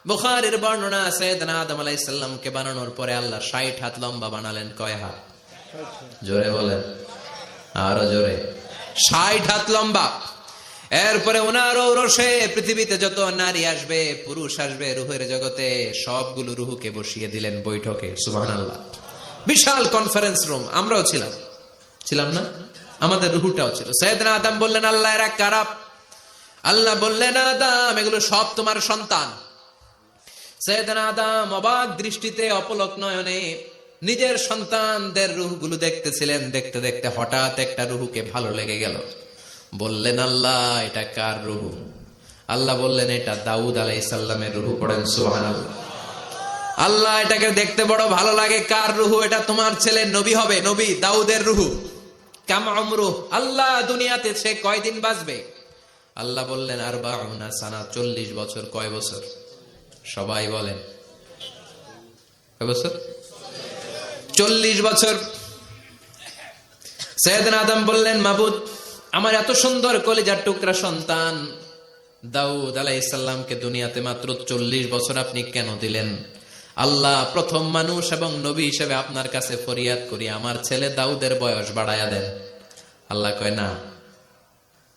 বুখারীর বর্ণনা, সাইয়েদনা আদম আলাইহিস সালামকে বানানোর পরে আল্লাহ 60 হাত লম্বা বানালেন। কয় হাত? জোরে বলেন, আরো জোরে। 60 হাত লম্বা। এরপরে ওনার ঔরসে পৃথিবীতে যত নারী আসবে, পুরুষ আসবে রূহের জগতে, সবগুলো রূহকে বসিয়ে দিলেন বৈঠকে। সুবহানাল্লাহ। বিশাল কনফারেন্স রুম। আমরাও ছিলাম না? আমাদের রূহটাও ছিল। সাইয়েদনা আদম বললেন, আল্লাহ এরা কারা? আল্লাহ বললেন, আদম এগুলো সব তোমার সন্তান। সাইয়েদনা আদম অবাক দৃষ্টিতে, অপলক নয়নে নিজের সন্তানদের রূহগুলো দেখতেছিলেন। দেখতে দেখতে হঠাৎ একটা রূহকে ভালো লেগে গেল। বললেন, আল্লাহ এটা কার রূহ? আল্লাহ বললেন, এটা দাউদ আলাইহিস সালামের রূহ। পড়েন সুবহানাল্লাহ। আল্লাহ এটাকে দেখতে বড় ভালো লাগে, কার রূহ? এটা তোমার ছেলে নবী হবে, নবী দাউদের রূহ। কাম উমরুহ, আল্লাহ দুনিয়াতে সে কয়দিন বাঁচবে? আল্লাহ বললেন, 40 সানা, 40 বছর। কয় বছর? সবাই বলেন, কয় বছর? 40 বছর। সাইয়েদনা আদম বললেন, মাবুদ আমার এত সুন্দর কলিজার টুকরা সন্তান দাউদ আলাইহিস সালামকে দুনিয়াতে মাত্র 40 বছর আপনি কেন দিলেন? আল্লাহ, প্রথম মানুষ এবং নবী হিসেবে আপনার কাছে ফরিয়াদ করি, আমার ছেলে দাউদের বয়স বাড়ায়া দেন। আল্লাহ কয়, না,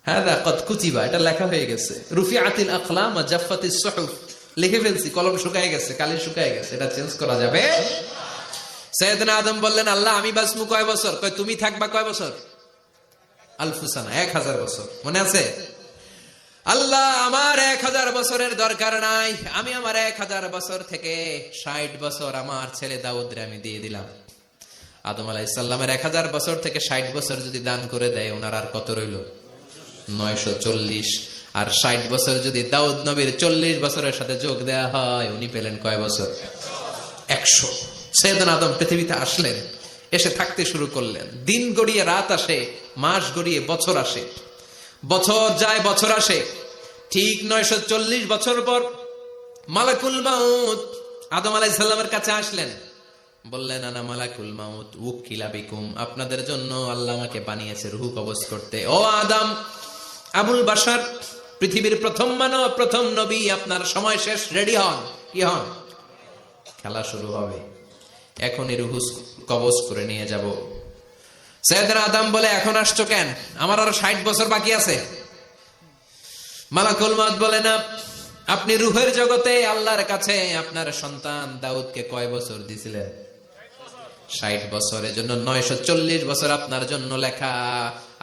হাযা কদ কুতিবা, এটা লেখা হয়ে গেছে। রুফিআতিল আকলাম ওয়া জাফফাতিস সুহুফ, লিখে ফেলছি, কলম শুকায় গেছে, কালি শুকায় গেছে, এটা চেঞ্জ করা যাবে? সাইয়েদনা আদম বললেন, আল্লাহ আমি বাঁচবো কয় বছর? কয় তুমি থাকবা কয় বছর? আলফুসানা, 1000 বছর। মনে আছে? আল্লাহ আমার 1000 বছরের দরকার নাই, আমি আমার 1000 বছর থেকে 60 বছর আমার ছেলে দাউদরে আমি দিয়ে দিলাম। আদম আলাইহিস সালামের 1000 বছর থেকে 60 বছর যদি দান করে দেয়, ওনার আর কত রইল? 940। আর 60 বছর যদি দাউদ নবীর 40 বছরের সাথে যোগ দেয়া হয়, উনি পেলেন কয় বছর? 100। সাইয়েদনা আদম পৃথিবীতে আসলেন, এসে থাকতে শুরু করলেন। দিন গড়িয়ে রাত আসে, মাস গড়িয়ে বছর আসে, বছর যায় বছর আসে। ঠিক 940 বছর পর মালাকুল মাউত আদম আলাইহিস সালামের কাছে আসলেন। বললেন, আনা মালাকুল মাউত উকিলা বিকুম, আপনাদের জন্য আল্লাহ আমাকে বানিয়েছে রূহ কবজ করতে। ও আদম, আবুল বাশার, পৃথিবীর প্রথম মানব, প্রথম নবী, আপনার সময় শেষ, রেডি হন। কি হন? খেলা শুরু হবে, এখনই রূহ কবজ করে নিয়ে যাব। সাইয়েদনা আদম বলে, এখন আসছো কেন? আমার আরো 60 বছর বাকি আছে। মালাকুল মাউত বলে, না, আপনি রূহের জগতে আল্লাহর কাছে আপনার সন্তান দাউদকে কয় বছর দিয়েছিলেন? 60 বছর। এজন্য 940 বছর আপনার জন্য লেখা।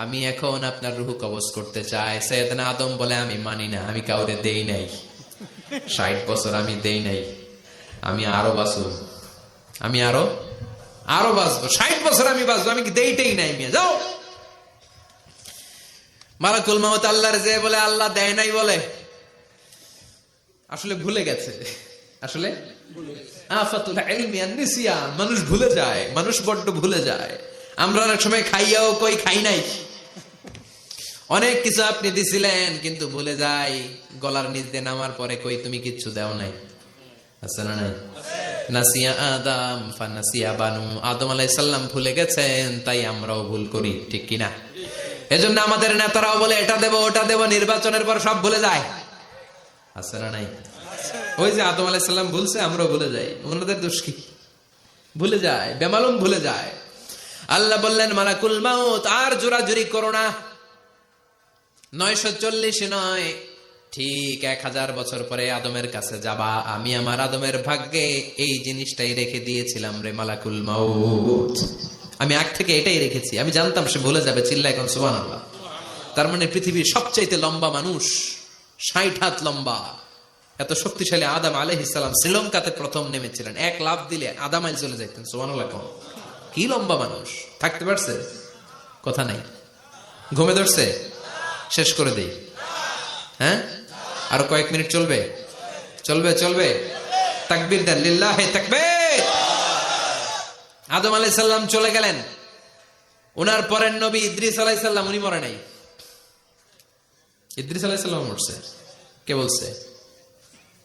আমি এখন আপনার রূহ কবজ করতে চাই। সাইয়েদনা আদম বলে, আমি মানি না, আমি কাউরে দেই নাই 60 বছর, আমি দেই নাই, আমি আরো বাঁচব, আমি আরো বাঁচবো, 60 বছর আমি বাঁচবো, আমি দেইতেই নাই। মিয়া যাও। মালাকুল মাউত আল্লাহর যে বলে, আল্লাহ দেয় নাই বলে, আসলে ভুলে গেছে। আসলে আফাতুল ইলমি আন নিসিয়ান, মানুষ ভুলে যায়, মানুষ বড্ড ভুলে যায়। আমরা অনেক সময় খাইয়াও কই খাই নাই। অনেক কিছু আপনি দিছিলেন কিন্তু ভুলে যাই, গলার নিচ দিয়ে নামার পরে কই তুমি কিচ্ছু দাও নাই। আছে না নাই? নাসিয়া আদম ফানাসিয়া বানু, আদম আলাইহিস সালাম ভুলে গেছেন, তাই আমরাও ভুল করি, ঠিক কি না? এজন্য আমাদের নেতারাও বলে এটা দেব ওটা দেব, নির্বাচনের পর সব ভুলে যায়। আছে না নাই? ওই যে আদম আলাইহিস সালাম ভুলছে, আমরাও ভুলে যাই। ওনাদের দোষ কি? ভুলে যায়, বেমালুম ভুলে যায়। আল্লাহ বললেন, মালাকুল মাউত আর জোরাজুরি করো না, 940 নয়, ঠিক 1000 বছর পরে আদমের কাছে যাবা। আমি আমার আদমের ভাগ্যে এই জিনিসটাই রেখে দিয়েছিলাম রে মালাকুল মাউত, আমি আগ থেকে এটাই রেখেছি। আমি জানতাম সে ভুলে যাবে। চিল্লা এখন সুবহানাল্লাহ। তার মানে পৃথিবীর সবচাইতে লম্বা মানুষ, 60 হাত লম্বা, এত শক্তিশালী আদম আলাইহিস সালাম শ্রীলঙ্কাতে প্রথম নেমেছিলেন। 1 লাফ দিলে আদামাইল চলে যাইতেন। সুবহানাল্লাহ। কি লম্বা মানুষ! থাকতে পারছে? কথা নাই। ঘুমে ধরছে? শেষ করে দেই। হ্যাঁ, আরো কয়েক মিনিট চলবে? চলবে। তাকবীর দেন, লিল্লাহি তাকবীর। আদম আলাইহিস সালাম চলে গেলেন। ওনার পরের নবী ইদ্রিস আলাইহিস সালাম, উনি মরে নাই। ইদ্রিস আলাইহিস সালাম মরছে, কে বলছে?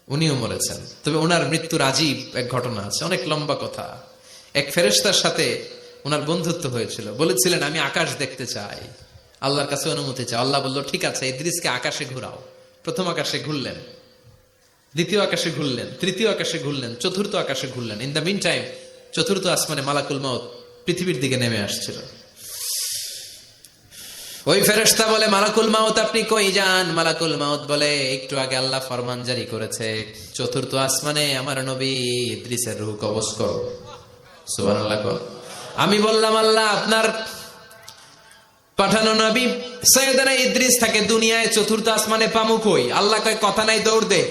উনিও মরেছেন। তবে ওনার মৃত্যুর আজীব এক ঘটনা আছে, অনেক লম্বা কথা। এক ফেরেশতার সাথে ওনার বন্ধুত্ব হয়েছিল। বলেছিলেন, আমি আকাশ দেখতে চাই, আল্লাহর কাছে অনুমতি চাই। আল্লাহ বলল, ঠিক আছে, ইদ্রিসকে আকাশে ঘুরাও। প্রথম আকাশে ঘুরলেন, দ্বিতীয় আকাশে ঘুরলেন, তৃতীয় আকাশে ঘুরলেন, চতুর্থ আকাশে ঘুরলেন। ইন দ্য মিন টাইম চতুর্থ আসমানে মালাকুল মাউত পৃথিবীর দিকে নেমে আসছিল। ওই ফেরেশতা বলে, মালাকুল মাউত আপনি কই যান? মালাকুল মাউত বলে, একটু আগে আল্লাহ ফরমান জারি করেছে, চতুর্থ আসমানে আমার নবী ইদ্রিসের রূহ কবজ করো। সুবহানাল্লাহ। আমি বললাম, আল্লাহ আপনার পাঠানো নবী সৈয়দনা ইদ্রিস থাকে দুনিয়ায়, চতুর্থ আসমানে পামু কই? আল্লাহ কয়, কথা নাই, দৌড় দে।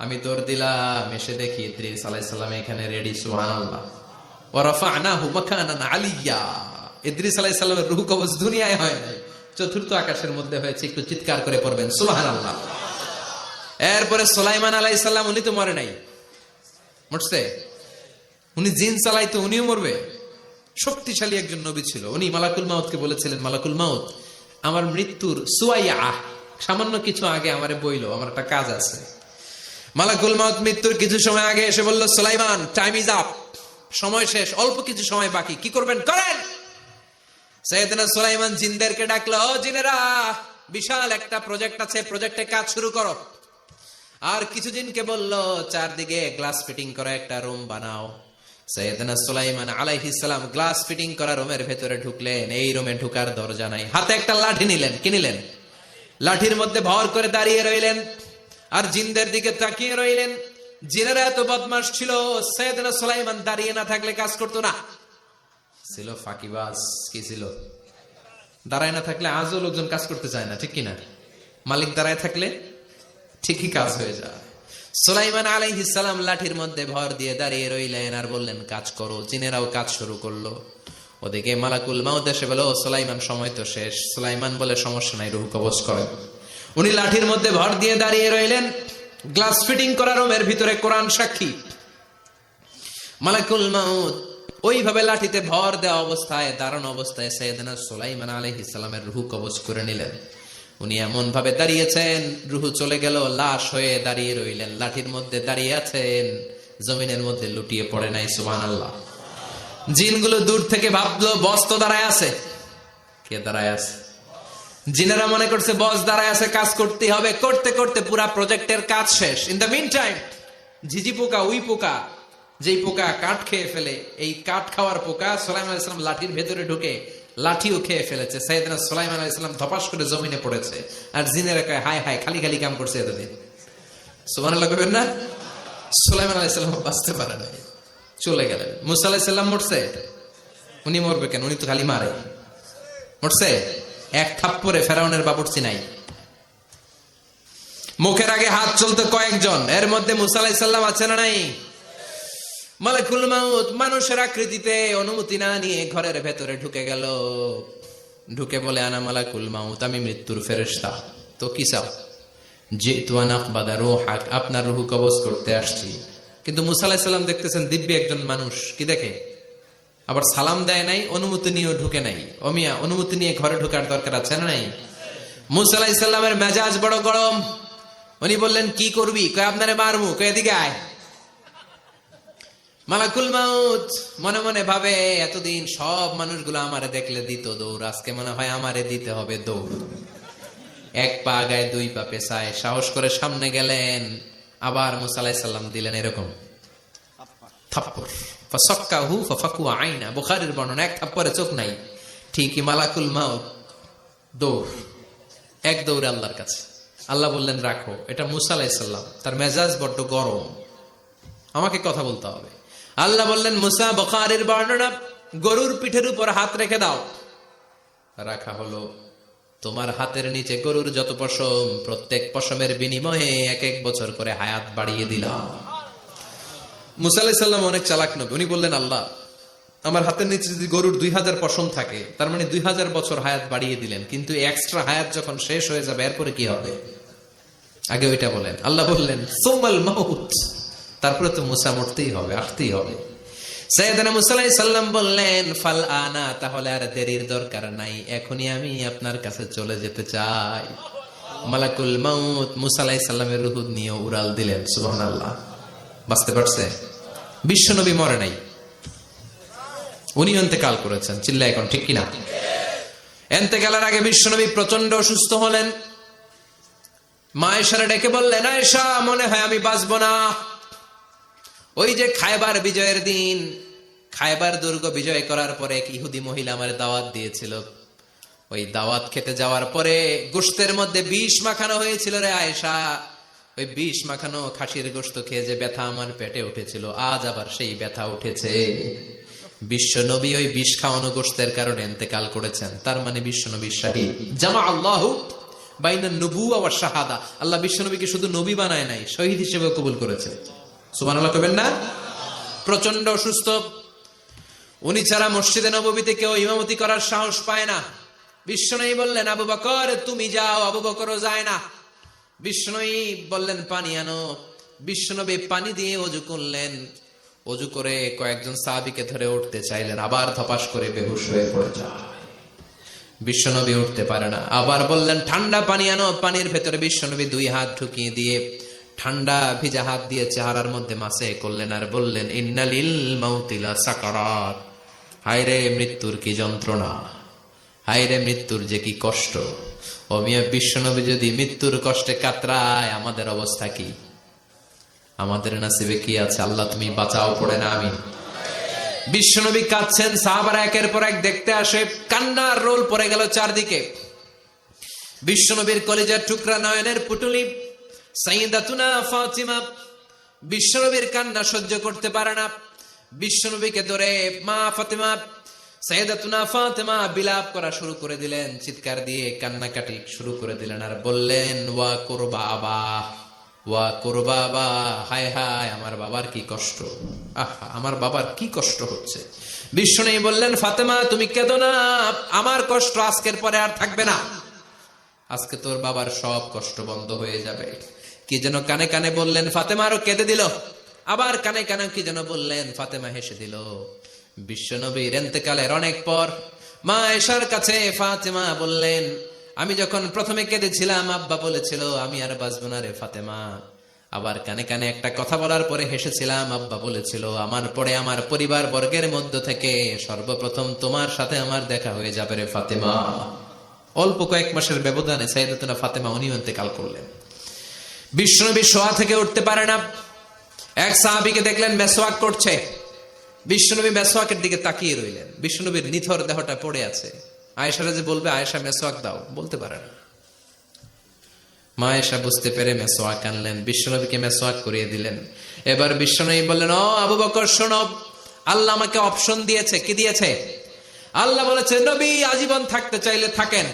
আমি দৌড় দিলাম, এসে দেখি ইদ্রিস আলাইহিস সালাম এখানে রেডি। সুবহানাল্লাহ। ওয়া রাফা'নাহু মাকানান আলিয়্যা। ইদ্রিস আলাইহিস সালামের রূহ কবজ দুনিয়ায় হয় নাই, চতুর্থ আকাশের মধ্যে হয়েছে। একটু চিৎকার করে পড়বেন সুবহানাল্লাহ। এরপরে সুলাইমান আলাইহিস সালাম, উনি তো মরে নাই, মরছে? উনি জিন চালাইতো, উনিও মরবে? শক্তিশালী একজন নবী ছিল। উনি মালাকুল মাউতকে বলেছিলেন, মালাকুল মাউত আমার মৃত্যুর সুয়াইয়া, সামান্য কিছু আগে আমারে বইলো, আমার একটা কাজ আছে। মালাকুল মাউত মৃত্যুর কিছু সময় আগে এসে বলল, সুলাইমান টাইম ইজ আপ, সময় শেষ, অল্প কিছু সময় বাকি, কি করবেন করেন। সাইয়েদনা সুলাইমান জিনদেরকে ডাকলো, ও জিনেরা, বিশাল একটা প্রজেক্ট আছে, প্রজেক্টে কাজ শুরু করো। আর কিছু জিনকে বলল, চারদিকে গ্লাস ফিটিং করা একটা রুম বানাও। সাইয়েদনা সুলাইমান আলাইহিস সালাম গ্লাস ফিটিং করা রুমের ভেতরে ঢুকলেন। এই রুমে ঢুকার দরজা নাই, হাতে একটা লাঠি নিলেন। কি নিলেন? লাঠির মধ্যে ভর করে দাঁড়িয়ে রইলেন আর জিনদের দিকে তাকিয়ে রইলেন। জিনেরা এত বদমাশ ছিল, সাইয়েদনা সুলাইমান দাঁড়িয়ে না থাকলে কাজ করতো না। ছিল ফাঁকিবাজ। কি ছিল? দাঁড়ায় না থাকলে আজও লোকজন কাজ করতে চায় না, ঠিক কিনা? মালিক দাঁড়ায় থাকলে ঠিকই কাজ হয়ে যায়। সুলাইমান আলাইহিস সালাম লাঠির মধ্যে ভর দিয়ে দাঁড়িয়ে রইলেন আর বললেন, কাজ করো। জিনেরাও কাজ শুরু করলো। ওদিকে মালাকুল মাউত এসে বলে, ও সুলাইমান সময় তো শেষ। সুলাইমান বলে, সমস্যা নাই, রূহ কবজ করেন। উনি লাঠির মধ্যে ভর দিয়ে দাঁড়িয়ে রইলেন। গ্লাস ফিটিং করা রুমের ভিতরে কোরআন সাক্ষী। মালাকুল মাউত ওইভাবে লাঠিতে ভর দেওয়া অবস্থায়, দাঁড়ানো অবস্থায় সাইয়েদনা সুলাইমান আলাইহিস সালামের রূহ কবজ করে নিলেন। উনি এমন ভাবে দাঁড়িয়েছেন, রূহ চলে গেল, লাশ হয়ে দাঁড়িয়ে রইলেন। লাঠির মধ্যে দাঁড়িয়ে আছেন, জমিনের মধ্যে লুটিয়ে পড়ে নাই। সুবহানাল্লাহ। জিনগুলো দূর থেকে ভাবলো, বস তো দাঁড়ায় আছে। কে দাঁড়ায় আছে? জিনেরা মনে করছে বস দাঁড়ায় আছে, কাজ করতে হবে। করতে করতে পুরা প্রজেক্টের কাজ শেষ। ইন দ্য মিন টাইম ঝিঝি পোকা, উই পোকা, যেই পোকা কাঠ খেয়ে ফেলে, এই কাঠ খাওয়ার পোকা সুলাইমান আলাইহিস সালাম লাঠির ভেতরে ঢুকে লাঠিও খেয়ে ফেলেছে। সাইয়েদনা সুলাইমান আলাইহিস সালাম ধপাস করে জমিনে পড়েছে। আর জিনেরা কয়, হায় হায়, খালি খালি কাম করছে এতদিন। সুবহানাল্লাহ কইবেন না? সুলাইমান আলাইহিস সালাম বাঁচতে পারে নাই, চলে গেলেন। মুসা আলাইহিস সালাম মরছে? উনি মরবে কেন? উনি তো খালি মারে। মরছে? এক থাপ্পড়ে ফেরাউনের বাবুর্চি নাই। মুখের আগে হাত চলতো কয়েকজন, এর মধ্যে মুসা আলাইহিস সালাম আছে না নাই? মালাকুল মাউত মানুষের আকৃতিতে অনুমতি না নিয়ে ঘরের ভেতরে ঢুকে গেল। ঢুকে বলে, আনা মালাকুল মাউত, আমি মৃত্যুর ফেরেশতা। তো কি চাও? জিতু আন আকবাদা রূহাক, আপনার রূহ কবজ করতে আসছি। কিন্তু মুসা আলাইহিস সালাম দেখতেছেন দিব্যি একজন মানুষ, কি দেখে? আবার সালাম দেয় নাই, অনুমতি নিয়েও ঢুকে নাই। অমিয়া, অনুমতি নিয়ে ঘরে ঢোকার দরকার আছে না নাই? মুসা আলাইহিস সালামের মেজাজ বড় গরম। উনি বললেন, কি করবি? কয়, আপনারে মারমু। কয়, এদিকে আয়। মালাকুল মাউত মনে মনে ভাবে, এতদিন সব মানুষগুলো আমারে দেখলে দিত দৌড়, আজকে মনে হয় আমারে দিতে হবে দৌড়। এক পা গায়ে, দুই পা পেছায়, সাহস করে সামনে গেলেন। আবার মুসা আলাইহিস সালাম দিলেন এরকম থাপ্পড়। ফাসাক্কাহু ফাফাকু আইনা, বুখারীর বর্ণনা, এক থাপ্পড়ে চোখ নাই। ঠিকই মালাকুল মাউত দৌড়, এক দৌড়ে আল্লাহর কাছে। আল্লাহ বললেন, রাখো। এটা মুসা আলাইহিস সালাম, তার মেজাজ বড্ড গরম, আমাকে কথা বলতে হবে। আল্লাহ বললেন, মুসা, বুখারীর বর্ণনা, গরুর পিঠের উপর হাত রেখে দাও। রাখা হলো। তোমার হাতের নিচে গরুর যত পশম, প্রত্যেক পশমের বিনিময়ে এক এক বছর করে হায়াত বাড়িয়ে দিলাম। মুসা আলাইহিস সালাম অনেক চালাক নবী। উনি বললেন, আল্লাহ, আমার হাতের নিচে যদি গরুর 2000 পশম থাকে, তার মানে 2000 বছর হায়াত বাড়িয়ে দিলেন। কিন্তু এক্সট্রা হায়াত যখন শেষ হয়ে যাবে, এরপরে কি হবে? আগে ওইটা বলেন। আল্লাহ বললেন, সুম্মাল মাউত, তারপরে তো মুসা মরতেই হবে, আসতেই হবে। সাইয়েদনা মুসা আলাইহিস সালাম বললেন, ফাল আনা, তাহলে আর দেরির দরকার নাই, এখনই আমি আপনার কাছে চলে যেতে চাই। মালাকুল মাউত মুসা আলাইহিস সালামের রূহ নিয়ে উড়াল দিলেন। সুবহানাল্লাহ। বাঁচতে পারছে? বিশ্বনবী মরে নাই, উনি ইন্তেকাল করেছেন। চিল্লা এখন ঠিক কিনা? ইন্তেকালের আগে বিশ্বনবী প্রচন্ড অসুস্থ হলেন। মা আয়েশারে ডেকে বললেন, আয়েশা, মনে হয় আমি বাঁচবো না। ওই যে খায়বার বিজয়ের দিন, খায়বার দুর্গ বিজয় করার পরে এক ইহুদি মহিলা আমার দাওয়াত দিয়েছিল। ওই দাওয়াত খেতে যাওয়ার পরে গোশতের মধ্যে বিষ মাখানো হয়েছিল রে আয়েশা। ওই বিষ মাখানো খাসির গোশত খেয়ে যে ব্যথা আমার পেটে উঠেছিল, আজ আবার সেই ব্যথা উঠেছে। বিশ্ব নবী ওই বিষ খাওয়ানো গোশতের কারণে ইন্তেকাল করেছেন। তার মানে বিশ্ব নবী শাহীদ। জামা আল্লাহু বাইনা নবুওয়া ওয়া শাহাদা। আল্লাহ বিশ্ব নবীকে শুধু নবী বানায় নাই, শহীদ হিসেবে কবুল করেছে। সুবহানাল্লাহ কবেন না? প্রচন্ড অসুস্থ, উনি ছাড়া মসজিদে নববীতে কেউ ইমামতি করার সাহস পায় না। বিশ্বনবী বললেন, আবু বকর তুমি যাও। আবু বকরও যায় না। বিশ্বনবী বললেন, পানি আনো। বিশ্বনবী পানি দিয়ে ওযু করলেন। ওযু করে কয়েকজন সাহাবীকে ধরে উঠতে চাইলেন, আবার ধপাস করে বেহুশ হয়ে পড়ে যায়। বিশ্বনবী উঠতে পারে না। আবার বললেন, ঠান্ডা পানি আনো। পানির ভেতরে বিশ্বনবী 2 হাত ঢুকিয়ে দিয়ে ঠান্ডা ভিজা হাত দিয়ে চেহারার মধ্যে মাসে করলেন আর বললেন, ইন্নালিল মাউতি লা সাকারাত। হায়রে মৃত্যুর কি যন্ত্রণা, হায়রে মৃত্যুর যে কি কষ্ট। ও মিয়া, বিশ্বনবী যদি মৃত্যুর কষ্টে কাতরায়, আমাদের অবস্থা কি? আমাদের নসিবে কি আছে? আল্লাহ তুমি বাঁচাও, পড়ে না আমিন। বিশ্বনবী কাঁদছেন, সাহাবারা একের পর এক দেখতে আসে। কান্নার রোল পড়ে গেল চারদিকে। বিশ্বনবীর কলিজার টুকরা নয়নের পুটুলি সাইয়্যিদাতুনা ফাতিমা বিশ্বনবীর কান্না সহ্য করতে পারে না। বিশ্বনবীকে ধরে মা ফাতিমা, সাইয়্যিদাতুনা ফাতিমা বিলাপ করা শুরু করে দিলেন, চিৎকার দিয়ে কান্নাকাটি শুরু করে দিলেন আর বললেন, ওয়া কুরবাবা, ওয়া কুরবাবা, হায় হায় আমার বাবার কি কষ্ট, আহা আমার বাবার কি কষ্ট হচ্ছে। বিশ্বনবী বললেন, ফাতেমা তুমি কেঁদো না, আমার কষ্ট আজকের পরে আর থাকবে না। আজকে তোর বাবার সব কষ্ট বন্ধ হয়ে যাবে। কি যেন কানে কানে বললেন, ফাতেমা আরো কেঁদে দিল। আবার কানে কানে কি যেন বললেন, ফাতেমা হেসে দিল। বিশ্বনবীর ইন্তেকালের অনেক পর মা আয়েশার কাছে ফাতেমা বললেন, আমি যখন প্রথমে কেঁদেছিলাম আব্বা বলেছিল আমি আর বাঁচব না রে ফাতেমা। আবার কানে কানে একটা কথা বলার পরে হেসেছিলাম, আব্বা বলেছিল আমার পরে আমার পরিবার বর্গের মধ্য থেকে সর্বপ্রথম তোমার সাথে আমার দেখা হয়ে যাবে রে ফাতেমা। অল্প কয়েক মাসের ব্যবধানে সাইয়্যিদাতুনা ফাতেমা উনিও ইন্তেকাল করলেন। বিশ্বনবী শোয়া থেকে উঠতে পারে না। এক সাহাবীকে দেখলেন মেসওয়াক করছে। বিশ্বনবী মেসওয়াকের দিকে তাকিয়ে রইলেন। বিশ্বনবীর নিথর দেহটা পড়ে আছে। আয়েশারা যে বলবে, আয়েশা মেসওয়াক দাও, বলতে পারে না। মা আয়েশা বুঝতে পেরে মেসওয়াক আনলেন, বিশ্বনবীকে মেসওয়াক করিয়ে দিলেন। এবার বিশ্বনবী বললেন, ও আবু বকর শোনো, আল্লাহ আমাকে অপশন দিয়েছে। কি দিয়েছে? আল্লাহ বলেছে, নবী আজীবন থাকতে চাইলে থাকেন,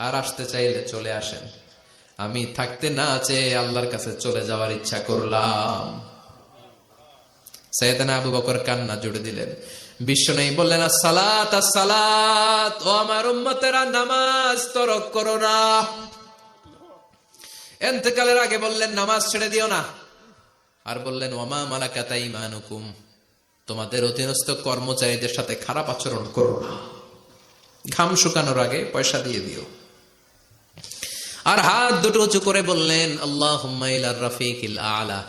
আর আসতে চাইলে চলে আসেন। আমি থাকতে না চেয়ে আল্লাহর কাছে চলে যাওয়ার ইচ্ছা করলাম। সাইয়েদনা আবু বকর কান্না জুড়ে দিলেন। বিশ্বনবী বললেন, আসসালাত আসসালাত, ও আমার উম্মতেরা নামাজ তরক করো না। ইন্তেকালের আগে বললেন, নামাজ ছেড়ে দিও না। আর বললেন, ওয়ামা মালাকাত আইমানুকুম, তোমাদের অধীনস্থ কর্মচারীদের সাথে খারাপ আচরণ করো না। ঘাম শুকানোর আগে পয়সা দিয়ে দিও। আর হাত দুটো উঁচু করে বললেন, আল্লাহুম্মা ইলার রাফিকিল আলা,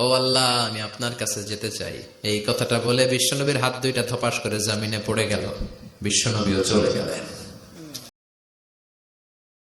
ও আল্লাহ আমি আপনার কাছে যেতে চাই। এই কথাটা বলে বিশ্বনবীর হাত দুইটা ধপাস করে জমিনে পড়ে গেল। বিশ্বনবীও চলে গেলেন।